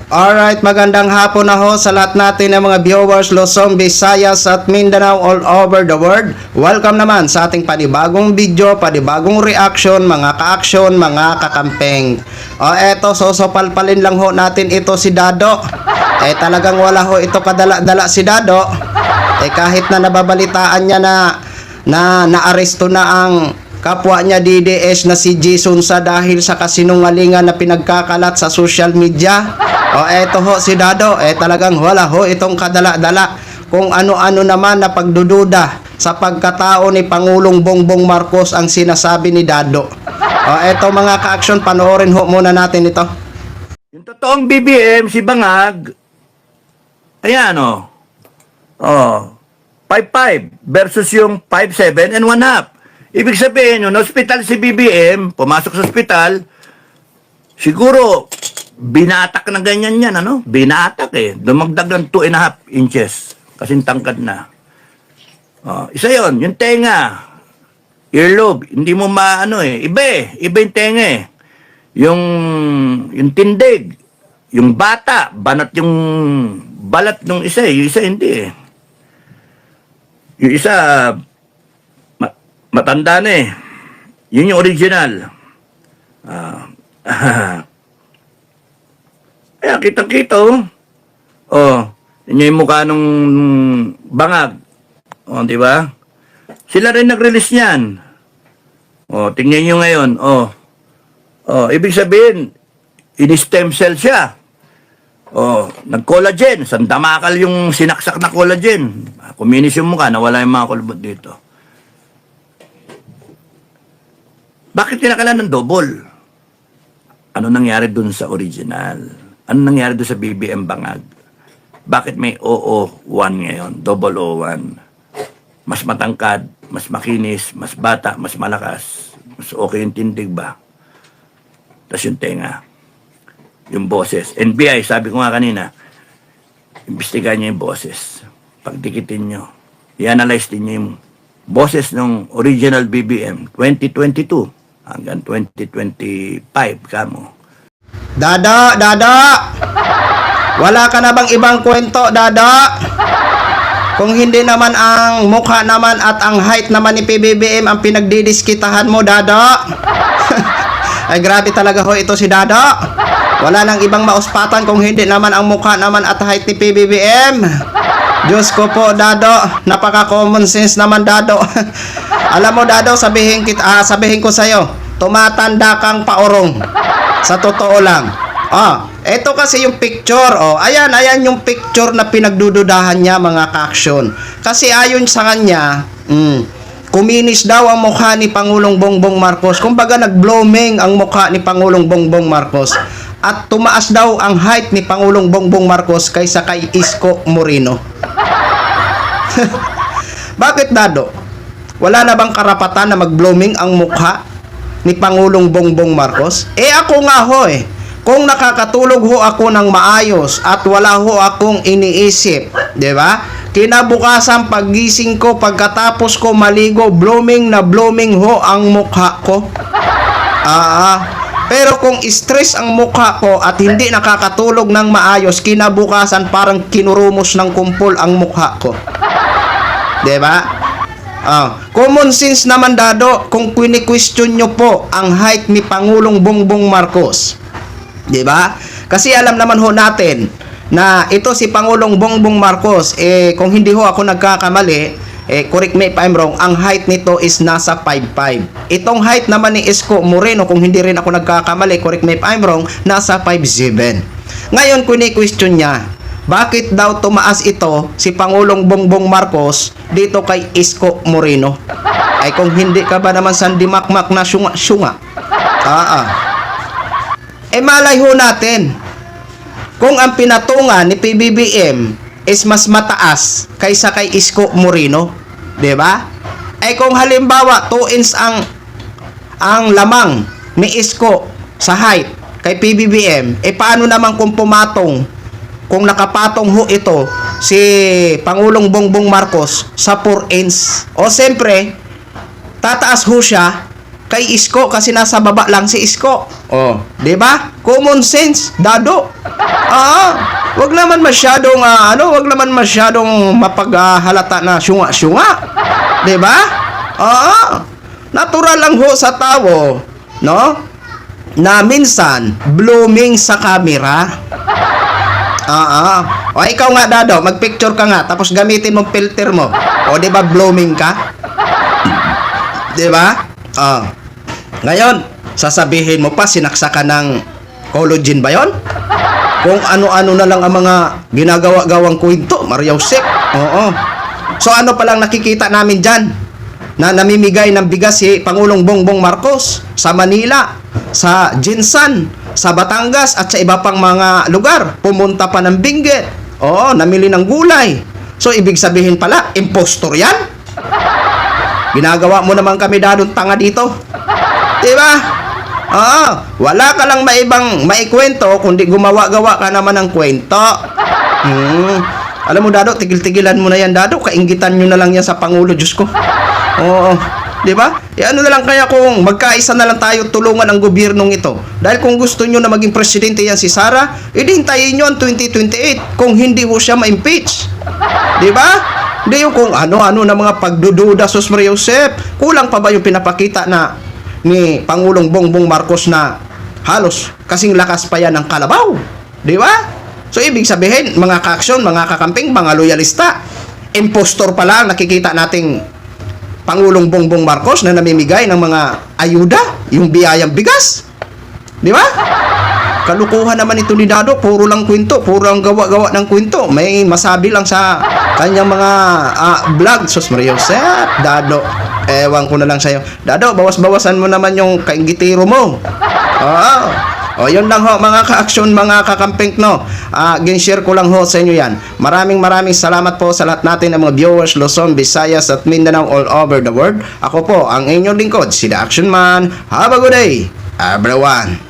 Alright, magandang hapon na ho sa lahat natin ng mga viewers Luzon, Visayas at Mindanao all over the world. Welcome naman sa ating panibagong video, panibagong reaction, mga ka-action, mga kakampeng. Eto, sosopalpalin lang ho natin ito si Dado. Talagang wala ho ito kadala-dala si Dado. Kahit na nababalitaan niya na naaresto na ang kapwa niya DDS na si Jason sa dahil sa kasinungalingan na pinagkakalat sa social media. Eto ho si Dado, talagang wala ho itong kadala-dala kung ano-ano naman na pagdududa sa pagkatao ni Pangulong Bongbong Marcos ang sinasabi ni Dado. Eto mga ka-action, panoorin ho muna natin ito. Yung totoong BBM, si Bangag, ayan o. 5-5 versus yung 5-7 and 1/2. Ibig sabihin, yung hospital si BBM, pumasok sa hospital, siguro, binatak na ganyan yan, ano? Binatak Dumagdag ng 2.5 inches. Kasing tangkad na. Isa yon, yung tenga, earlobe, hindi mo maano Iba yung tenga Yung tindig, yung bata, banat yung balat ng isa yung isa hindi Yung isa, matanda na Yun yung original. Kaya kitang-kita yun yung mukha nung Bangag. Di ba? Sila rin nag-release niyan. Tingnan nyo ngayon. Ibig sabihin, in-stem cell siya. Nag-collagen. Sandamakal yung sinaksak na collagen. Kuminis yung mukha, nawala yung mga kulbot dito. Bakit tinakalan ng double? Ano nangyari dun sa original? Ano nangyari dun sa BBM Bangag? Bakit may OO1 ngayon? Double O1. Mas matangkad, mas makinis, mas bata, mas malakas. Mas okay yung tindig ba? Tapos yung tenga. Yung boses. NBI, sabi ko nga kanina, imbestigahan nyo yung boses. Pagdikitin nyo. I-analyze din nyo yung boses ng original BBM 2022 hanggang 2025 kamo. Dada! Wala ka na bang ibang kwento, Dada? Kung hindi naman ang mukha naman at ang height naman ni PBBM ang pinagdidiskitahan mo, Dada. Ay grabe talaga ho ito si Dada. Wala nang ibang mauspatan kung hindi naman ang mukha naman at height ni PBBM. Diyos ko po, Dado, napaka common sense naman, Dado. Alam mo, Dado, sabihin ko sa'yo, tumatanda kang paorong. Sa totoo lang. Ito kasi yung picture, ayan yung picture na pinagdududahan niya, mga ka-action. Kasi ayon sa kanya, kuminis daw ang mukha ni Pangulong Bongbong Marcos. Kumbaga nag-blooming ang mukha ni Pangulong Bongbong Marcos. At tumaas daw ang height ni Pangulong Bongbong Marcos kaysa kay Isko Moreno. Bakit, Dado? Wala na bang karapatan na mag-blooming ang mukha ni Pangulong Bongbong Marcos? Ako nga ho kung nakakatulog ho ako ng maayos at wala ho akong iniisip, di ba? Kinabukasan paggising ko, pagkatapos ko maligo, blooming na blooming ho ang mukha ko. Pero kung stress ang mukha ko at hindi nakakatulog ng maayos, kinabukasan parang kinurumos ng kumpol ang mukha ko. Diba? Common sense naman, Dado, kung kwini-question nyo po ang height ni Pangulong Bongbong Marcos. Diba? Kasi alam naman ho natin na ito si Pangulong Bongbong Marcos, kung hindi ho ako nagkakamali, correct me if I'm wrong, ang height nito is nasa 5'5". Itong height naman ni Isko Moreno, kung hindi rin ako nagkakamali, correct me if I'm wrong, nasa 5'7". Ngayon, kuni-question niya, bakit daw tumaas ito si Pangulong Bongbong Marcos dito kay Isko Moreno? Ay kung hindi ka ba naman sandimakmak na syunga-syunga? Malay ho natin, kung ang pinatungan ni PBBM is mas mataas kaysa kay Isko Moreno, di ba? Kung halimbawa 2 inch ang lamang ni Isko sa height kay PBBM, paano naman kung kung nakapatong ho ito si Pangulong Bongbong Marcos sa 4 inch? Siyempre, tataas ho siya kay Isko kasi nasa baba lang si Isko. Oh, 'di ba? Common sense, Dado. Wag naman masyadong wag naman masyadong mapaghalata na syunga-syunga. 'Di ba? Natural lang ho sa tao, no? Na minsan blooming sa camera. O ikaw nga, Dado, magpicture ka nga tapos gamitin mong filter mo. O 'di ba blooming ka? 'Di ba? Ngayon, sasabihin mo pa sinaksakan ng collagen ba 'yon? Kung ano-ano na lang ang mga ginagawa-gawang kwento, Maria Jose. Oo. So ano pa lang nakikita namin diyan na namimigay ng bigas si Pangulong Bongbong Marcos sa Manila, sa Jinsan, sa Batangas at sa iba pang mga lugar. Pumunta pa ng Benguet. Oo, namili ng gulay. So ibig sabihin pala, impostor yan? Ginagawa mo naman kami dadong tanga dito. Diba? Wala ka lang maikwento kundi gumawa-gawa ka naman ng kwento. Alam mo, Dado, tigil-tigilan mo na yan, Dado. Kainggitan nyo na lang yan sa Pangulo, Diyos ko. Oo. Di ba? Ano na lang kaya kung magkaisa na lang tayo tulungan ang gobyernong ito. Dahil kung gusto nyo na maging presidente yan si Sara, hintayin nyo ang 2028 kung hindi mo siya ma-impeach. Di ba? Hindi yung kung ano-ano na mga pagdududa, Sus Maria Josep. Kulang pa ba yung pinapakita na ni Pangulong Bongbong Marcos na halos kasing lakas pa yan ng kalabaw? Di ba? So, ibig sabihin, mga kaaksyon, mga kakamping, mga loyalista, impostor pa lang nakikita nating Pangulong Bongbong Marcos na namimigay ng mga ayuda, yung biyayang bigas. Di ba? Kalukuhan naman ito ni Dado, puro lang kwento, puro lang gawa-gawa ng kwento. May masabi lang sa kanyang mga vlog. Sus Maria Josep, Dado, ewan ko na lang sa'yo. Dado, bawas-bawasan mo naman yung kainggitiro mo. O, yun lang ho, mga ka-aksyon, mga kakamping, no. Gin-share ko lang ho sa inyo yan. Maraming salamat po sa lahat natin ng mga viewers, Luzon, Visayas, at Mindanao all over the world. Ako po, ang inyong lingkod, si The Action Man. Have a good day, everyone.